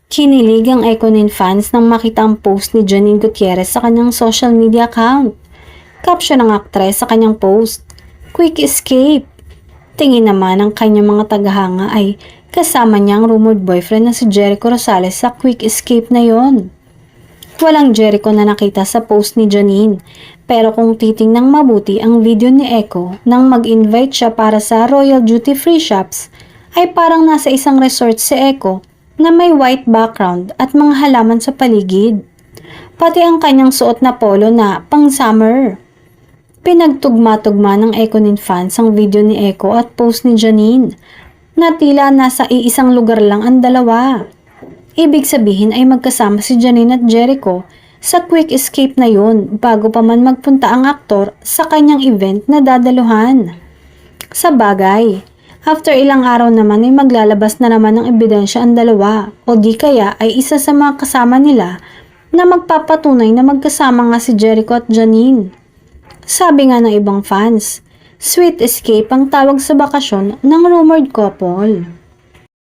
Kinilig ang Ekonin fans nang makita ang post ni Janine Gutierrez sa kanyang social media account. Caption ng aktres sa kanyang post, "Quick escape." Tingin naman ng kanyang mga tagahanga ay kasama niya ang rumored boyfriend na si Jericho Rosales sa quick escape na yon. Walang Jericho na nakita sa post ni Janine, pero kung titingnang mabuti ang video ni Echo nang mag-invite siya para sa Royal Duty Free Shops, ay parang nasa isang resort si Echo na may white background at mga halaman sa paligid. Pati ang kanyang suot na polo na pang-summer. Pinagtugma-tugma ng Ekonin fans ang video ni Echo at post ni Janine na tila nasa iisang lugar lang ang dalawa. Ibig sabihin ay magkasama si Janine at Jericho sa quick escape na yun bago pa man magpunta ang aktor sa kanyang event na dadaluhan. Sa bagay, after ilang araw naman ay maglalabas na naman ng ebidensya ang dalawa o di kaya ay isa sa mga kasama nila na magpapatunay na magkasama nga si Jericho at Janine. Sabi nga ng ibang fans, sweet escape ang tawag sa bakasyon ng rumored couple.